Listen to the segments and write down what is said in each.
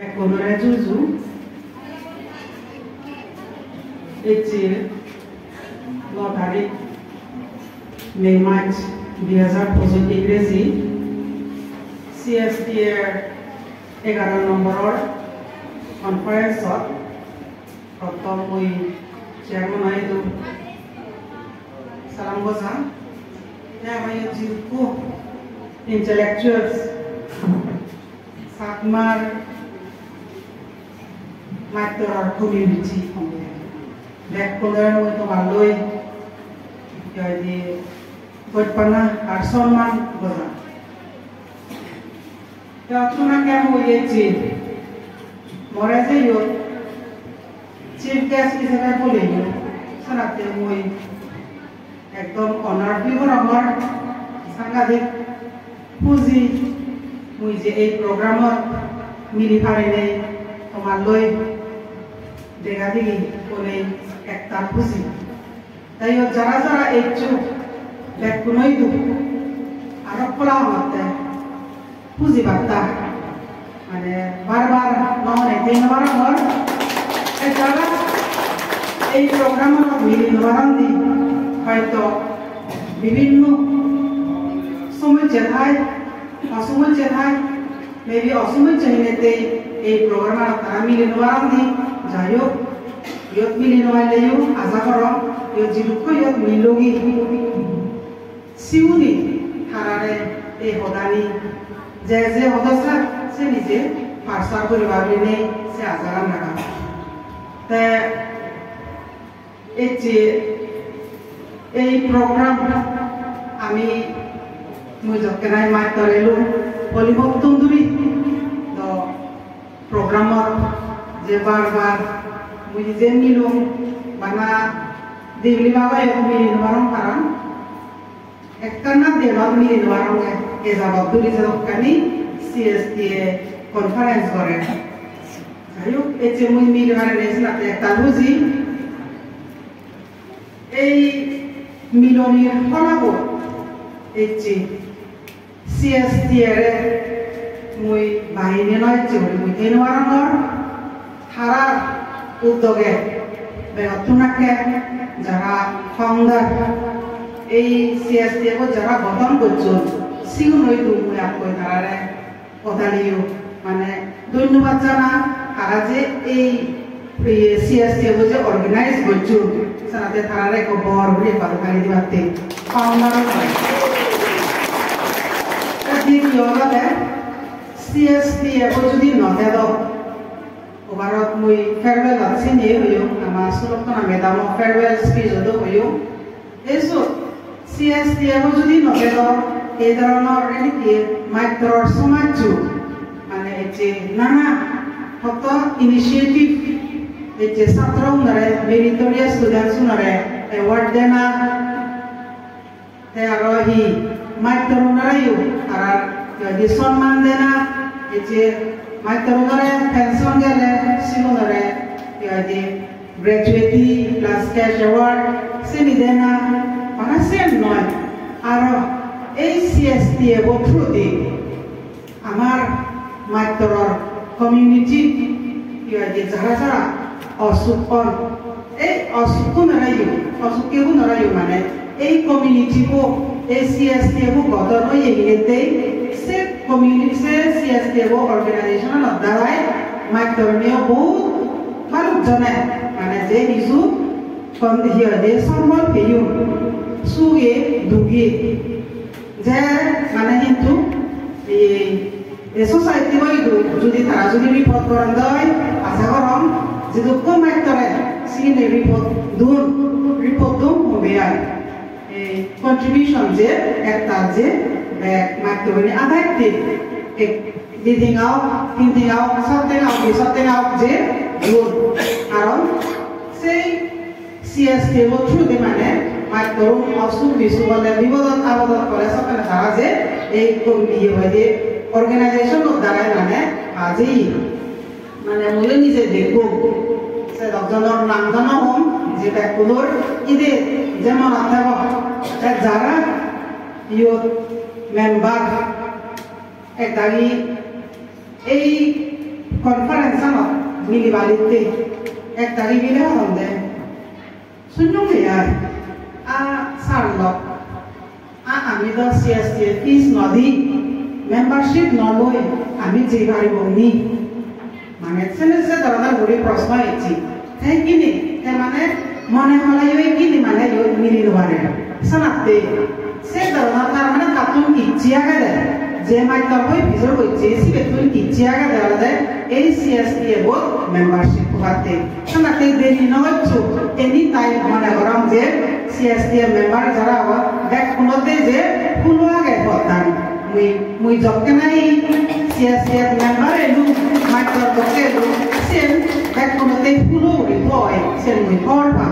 Economia Juju, lotari May March 2025 ইংৰেজি CST 11 নম্বৰৰ কনফাৰেন্সত প্ৰথম মই চেয়াৰমেন আহিলো সালাম গজা আমাৰ যিকো ইন্টেলেকচুৱেলছ সাকমাৰ মাইতৰৰ community Dekkoler itu baloi, jadi buat panah arsoman bola. Ya tu nak yang mau ye more se yo, chief guest hisabe boleh yo, sangat mau ekdom honor bibor amar sangadik puji mui je ei programmer mili pare nei tomar loi degadigi boleh একটা খুশি তাই যারা যারা এই চুপ ব্যাকুনই দু আর পলা হতে খুশি বার্তা মানে বারবার নমনে তিনবার আমার যারা এই প্রোগ্রামের মিলি নবারান দি হয়তো বিভিন্ন সময় চেথায় অসময় চেথায় মেবি অসময় চাইলেতে এই প্রোগ্রামের তারা মিলি নবারান দি যাই হোক Yot milin wale yo azakorom yo jiluko yot milogi siuni harare e hodani je hodasa se nije parsar poribar ne se azaran raga te ei program ami mujokkenai maitorelu polibok tunduri do programmer je barbar Mujizen milum mana dibeli bawa ya milin warung parang ekkarna dewa milin warung ke jawab duri jawab kani CST conference kore ayo eche mui milin warung nesi nate ekta buji ei milonir kolabo eche CST ere mui bahini noy churi mui ten warungor harar উদ্যোগে বেহতুনাকে যারা founder এই CST যারা গঠন করছেন সিউ নইতু মুই তারারে কথা দিও মানে ধন্যবাদ জানা তারা যে এই CST যে অর্গানাইজ করছেন সাথে তারারে খবর বলে পারকারি দিবাতে ফাউন্ডার হয় দ্বিতীয়তে CST যদি নতে দাও Barat mui farewell at sini hoyo nama sulok to na medamo farewell speech do hoyo eso CST abo jodi no bedo e dharonor eniki maitror somaju mane eche nana hoto initiative eche satra unare meritorious students unare award dena te arohi maitror unare yo arar jadi सम्मान dena eche Maitorore pension gele simonore yadi gratuity plus cash award seni dena mana sen noy aro ei CST ebo through amar maitoror community yadi jara jara osupon ei osukun narayu mane ei community ko ei CST ebo godono yegete se community se CST organization of darai maitornio bahut মানুষ জনে মানে যে কিছু কন্দিহিয়া যে সম্বল পেয়ু সুগে দুগে যে মানে কিন্তু এই সোসাইটি বইদু যদি তারা যদি রিপোর্ট করেন দেয় আশা করম যে দুঃখ মাইতরে সিনে রিপোর্ট দুন হবে আর এই কন্ট্রিবিউশন যে একটা যে মাইতরে আধাইতে leading out, hinting out, something out je good. Karon say CST lo through the mane maitorun asu bisu bole bibodot abodot kore sokane thara je ei kombiye hoye organization of darai mane aji mane mule nije dekho se dokjonor naam jano hom je bekulor ide jemon athabo jara youth member ekdagi এই conference ano mili balite ek tari bile honde sunyo yar a sarlo a ami do CST fees nodi membership নলয় আমি যে পারিব নি মানে সেনেসে ধরনের বড়ি প্রশ্ন এসেছি তাই কিনি তাই মানে মনে হলাই ওই কিনি মানে মিলি নবারে শোনাতে সে ধরনের তার মানে কাতুন ইচ্ছা গেলে যে মাইতর হই ভিজর হইছে সিবে তুই ইচ্ছা গেলে দে এই CST এবত মেম্বারশিপ পাতে শোনাতে দেরি নহচ্ছু এনি টাইম মনে গরম যে CST মেম্বার যারা দেখ কোনতে যে ফুলো আগে পতান muy jokke nai sia member elu mator jokke elu sen ek konote pulo ri boy sen muy korba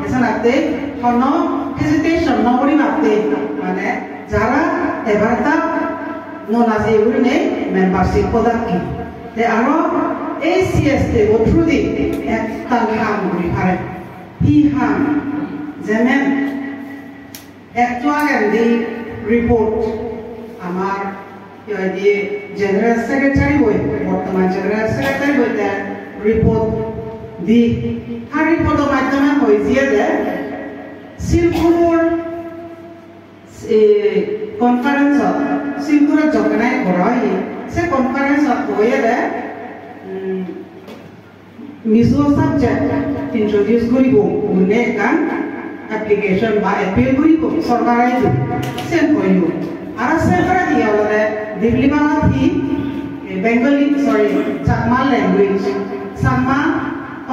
esanate kono hesitation no kori mate mane jara ebarta nonaje urine membership podaki te aro ACST go through the ek tangham ri hare hi ham jemen actual and the report আমার দিয়ে general secretary হই বর্তমান general secretary হইতে report দি আর রিপোর্টের মাধ্যমে হইছে যে সিলকুর conference সিলকুরের জগনায় করাই সে কনফারেন্স হয়ে দে মিজো সাবজেক্ট ইন্ট্রোডিউস করিব উনে গান অ্যাপ্লিকেশন বা এপিল করিব সরকারে সেন্ড করিব আর সেন্টার দিয়া বলে দিল্লি বাংলা থি বেঙ্গলি সরি চাকমা ল্যাঙ্গুয়েজ সামা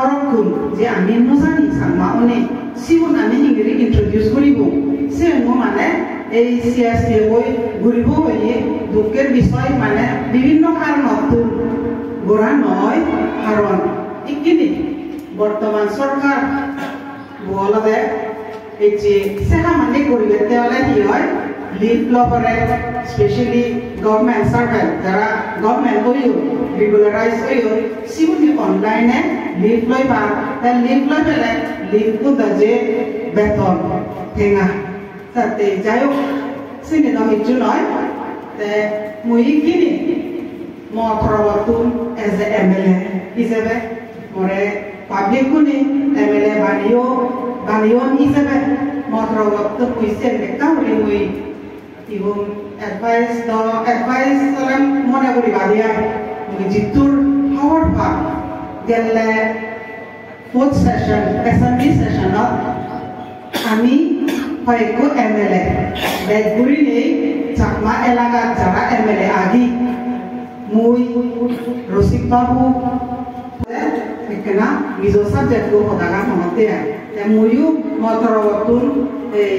অরকুন যে আমি নজানি সামা অনে সিউন আমি হিংরি ইন্ট্রোডিউস করিব সে মানে এই CST বই ঘুরিব হয়ে দুঃখের বিষয় মানে বিভিন্ন কারণত গোড়া নয় কারণ ইকিনি বর্তমান সরকার বলতে এই যে সেটা মানে করিবে তাহলে কি হয় leave law করে স্পেশালি গভর্নমেন্ট সার্ভেন্ট যারা গভর্নমেন্ট হইও রেগুলারাইজ হইও সিউনি অনলাইনে লিভ লই পা তাই লিভ লই পেলে লিভ কুদা যে বেতন থেঙা তাতে যাই হোক সিনে দাম ইচ্ছু নয় তে মুই কিনি মথরবতুন এজ এ MLA হিসেবে মরে পাবলিক কুনি MLA বানিও হিসেবে মথরবতু কুইসেন একটা হলি মুই এবং অ্যাডভাইস সালাম মনে করি বাদিয়া জিতুর হওয়ার পর গেলে 4th সেশন অ্যাসেম্বলি সেশনত আমি হয়তো MLA বেগুড়ি নেই চাকমা এলাকার যারা MLA আদি মুই রসিক বাবু এখানে মিজো সাবজেক্ট হদাগা মতে মুইও মতরবতুন এই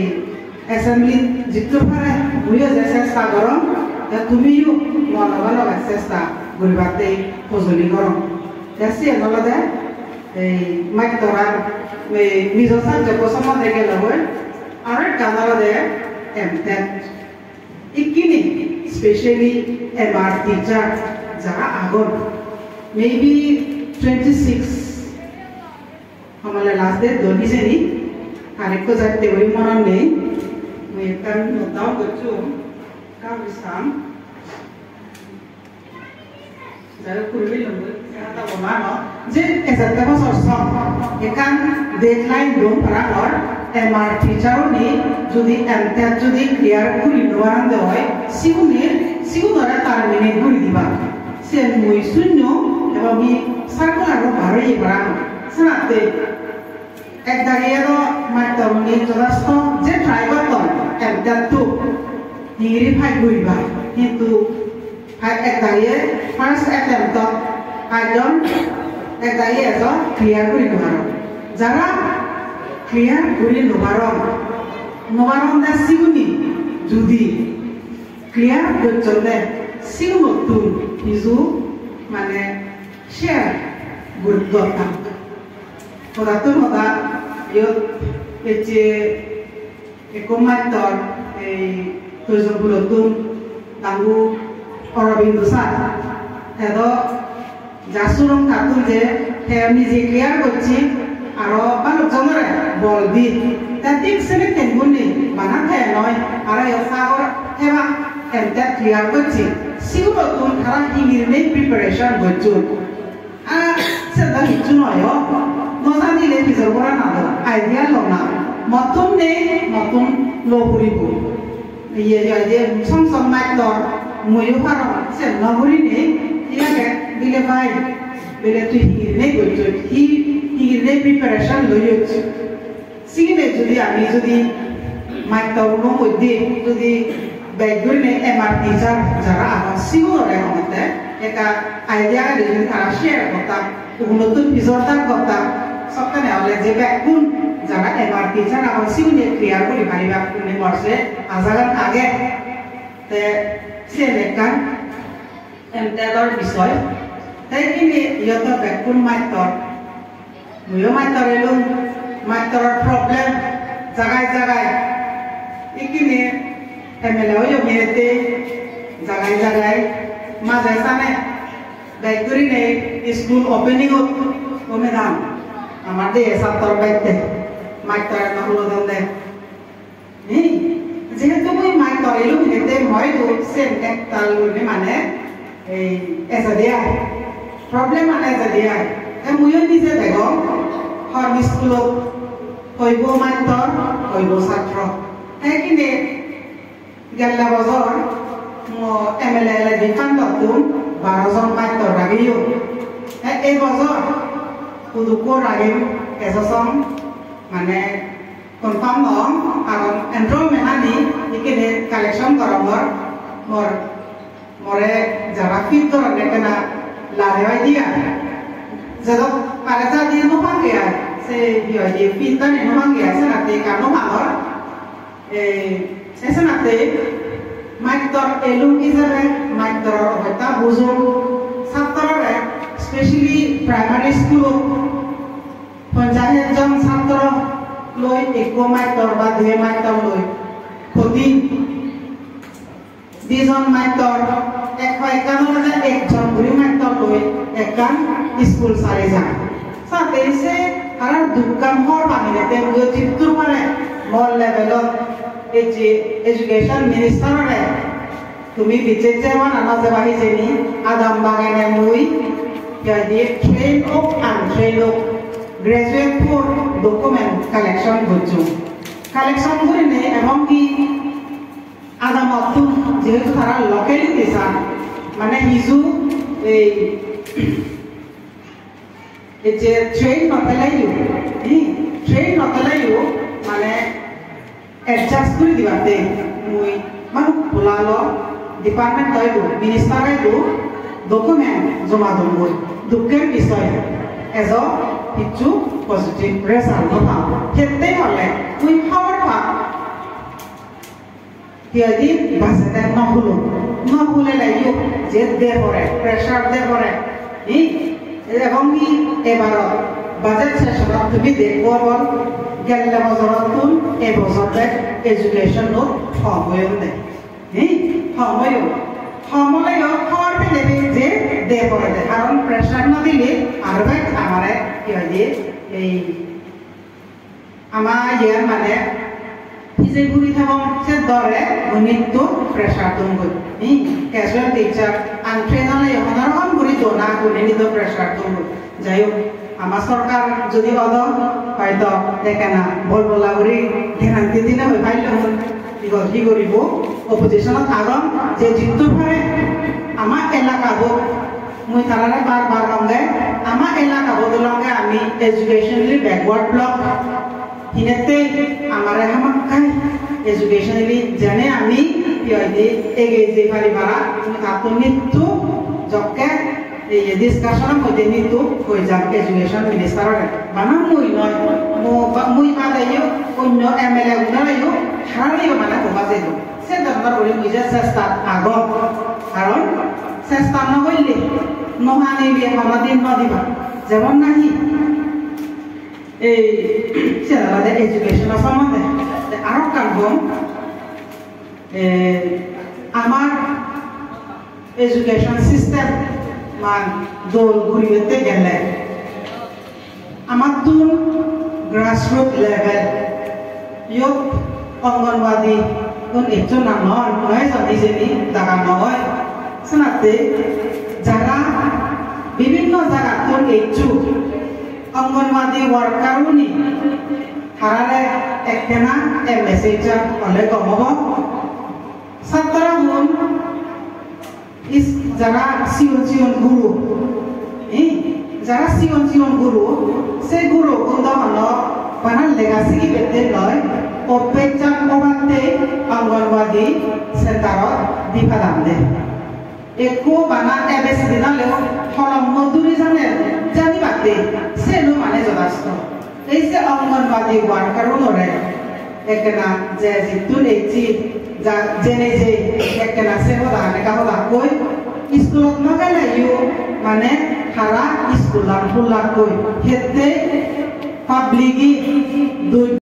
অ্যাসেম্বলি জিততে পারে মুইও যে চেষ্টা করম তুমিও মনে চেষ্টা করিবাতে সজলি করম দেখছি এনলদে এই মাইক ধরার মিজো সাবজেক্ট সম্বন্ধে গেলে হয় আর একটা নলদে MTech ইকিনি স্পেশালি MR টিচার যারা আগর মেবি 26 हमारे लास्ट डे दोनी से नहीं आरेख को जाते वही मरण नहीं मैं एक टाइम नोटाओ बच्चों का विश्राम जरा कुर्मी लंबे क्या वो मानो जे ऐसा तक सोचता एक काम डेडलाइन दो परा और MR टीचरों ने जो दी MTech जो दी क्लियर कुरी लोआन दे होए सिगुनरा तारमिने कुरी दिबा से मुई सुन्यो एवं भी सर्कुलर रो बारे ये बरा সেনাতে এক দাঁড়িয়ে তো মাইতমনি যথেষ্ট যে ট্রাই করতাম একদাতো হিংরি ফাইট করিবা কিন্তু এক দাঁড়িয়ে ফার্স্ট অ্যাটেম্পট আইজন এক দাঁড়িয়ে এত ক্লিয়ার করি নোয়ার যারা ক্লিয়ার করি নোয়ারম দা সিগুনি যদি ক্লিয়ার করছলে সিগুনতুন কিছু মানে শেয়ার গুরুত্ব Kodatun hoda yot ece ekomator tujuh bulutun tanggu Aurobindo edo jasurong katun je kami je clear করছি আর বালক জনরে বল দি তাতিক সেনে তেনগুনি বানা খায় নয় আর সাগর হেবা এমটা ক্লিয়ার করছি সিগুনতুন খারা ইংলিশ প্রিপারেশন করছুন sedang itu noyo nosani le bisa orang ada idea lo na matun lo buribu iya jadi song naik dor muyu haram sen na buri ne iya kan bile vai bile tu hingirne gojo hingirne preparation lo yut sini jadi ami jadi naik dor lo mudi jadi background ne MRT jara apa singo re hamte eka idea ka dijun thara share kota notun bizortar kota সবখানে হলে যে ব্যাকুন যারা MRP ছাড়া এখন সিউনে clear করি পারি ব্যাকুনে মরছে আজাগান আগে তে সে লেখান এমতেদর বিষয় তাই কিনে ইয়ত ব্যাকুন মাইতর মুয়ো মাইতর এলুম মাইতরের প্রবলেম জায়গায় ইকিনে এমএলএ হইও মেয়েতে জায়গায় মাঝে সামনে ব্যাকুরি নেই স্কুল ওপেনিং ও ম্যাডাম আমাদের ছাত্র বাইতে মাইক তরে নহলো দন্দে যেহেতু মই মাইক তরেলো হেতে মই তো সেম একটা লুনে মানে এই এজাদিয়া প্রবলেম মানে এজাদিয়া এ মই নিজে দেখো হর স্কুল হইব মাইক তর হইব ছাত্র একিনে গেলা বজর মো এমএলএ লে দিফান ততুন 12 জন মাইক তর রাগিও এই বজর Kuduko ragim esosong mane confirm dong aron enrollment ani ikene collection koromor more jara fit doron nekena larewai dia jado pareza dia no panggea se dio di pinta ne no panggea se nate kano mangor se nate maiktor elum izare maiktor hota buzur satrare especially primary school panchayat জন ছাত্র লৈ একো মাইতৰ বা দুই মাইতৰ লৈ ক্ষতি দুজন মাইতৰ 151 একজন ঘূৰি মাইতৰ লৈ একান স্কুল চাৰি যায় সাথে সে আর দুকাম হর বাহিনী তে জিতু মানে মল লেভেলত এই যে এডুকেশন মিনিস্টারে তুমি বিচেতে ওয়ান আনাজে বাহি জেনি আদাম বাগানে মুই jadi train up and train up graduate for document collection bojo collection করে নে এবং কি আদা মাতুন যেহেতু তারা লোকালিটি সান মানে হিজু এই যে ট্রেন নতলাইও মানে অ্যাডজাস্ট করে দিবাতে মুই মানে পোলালো ডিপার্টমেন্ট হইব মিনিস্টার হইব document জমা দব দুঃখের বিষয় এজ কিছু পজিটিভ রেজাল্ট পাব সেতে হলে উই খবর পাব যদি বাসেতে নহলে লাগিও যে দে পড়ে প্রেসার দে পড়ে এবং কি এবার বাজেট সেশনত তুমি দেখব গেলে বছৰত কোন এই বছৰতে এডুকেশন নো সময় দেয় সময় হওয়ার ফেলে যে দে পড়ে দেয় কারণ প্রেসার না দিলে আরো আমার কি হয় যে এই আমার ইয়ার মানে যে ঘুরি থাকো সে দরে গণিত প্রেসার তুমি ক্যাজুয়াল টিচার আনট্রেন হলে অন্যরকম ঘুরি তো না গণিত প্রেসার তুমি যাই হোক আমার সরকার যদি অদ হয়তো দেখে না বল বলা করি ধ্যানান্তি দিলে হয়ে পাইলে কি করিব অপোজিশনত আগম যে জিতু পারে আমার এলাকাবো মুই তারারে বারবার লঙ্গে আমার এলাকাবো লঙ্গে আমি এডুকেশনালি ব্যাকওয়ার্ড ব্লক হিনেতে আমারে হামাকাই এডুকেশনালি জানে আমি পিয়দি এগে যে পারি বারা আপনি নিতু জকে এই ডিসকাশন মধ্যে নিতু হয়ে যাবে এডুকেশন মিনিস্টারের বানা মুই নয় মুই মাদাইও অন্য এমএলএ গুনারাইও হারাইও মানে কবাজেল সে দরকার বলে বুঝে চেষ্টা আগম কারণ চেষ্টা নহইলে নহানিলে আমাদের নদিবা যেমন নাহি এই সেরাদের এডুকেশনের সম্বন্ধে আরো কারণ আমার এডুকেশন সিস্টেম মান দোল ঘুরিতে গেলে আমার তো গ্রাসরুট লেভেল ইয়ক অঙ্গনবাদী কোন একজন নয় জানি যেনি জায়গা নয় শোনাতে যারা বিভিন্ন জায়গা কোন এইচু অঙ্গনবাদী ওয়ার্কারুনি হারারে একখানা মেসেজ হলে কমব ছাত্ররা মন যারা সিয়ন গুরু যারা সিয়ন গুরু সেই গুরু কিন্তু হলো বানান লেগাসি কি বেতে লয় অপেক্ষা কমাতে অঙ্গনবাদী সেন্টারত দিবা দাম দে একো বানা এবেসি দিনালেও হলম মজুরি জানিবাতে সেনো মানে যথেষ্ট এই যে অঙ্গনবাদী ওয়ার্কারও নরে একনা যে জিতু নেছি যা জেনে যে একনা সে হলা নেকা হলা কই স্কুলত নগেলাইও মানে হারা স্কুলার ফুলা কই হেতে পাবলিকি দুই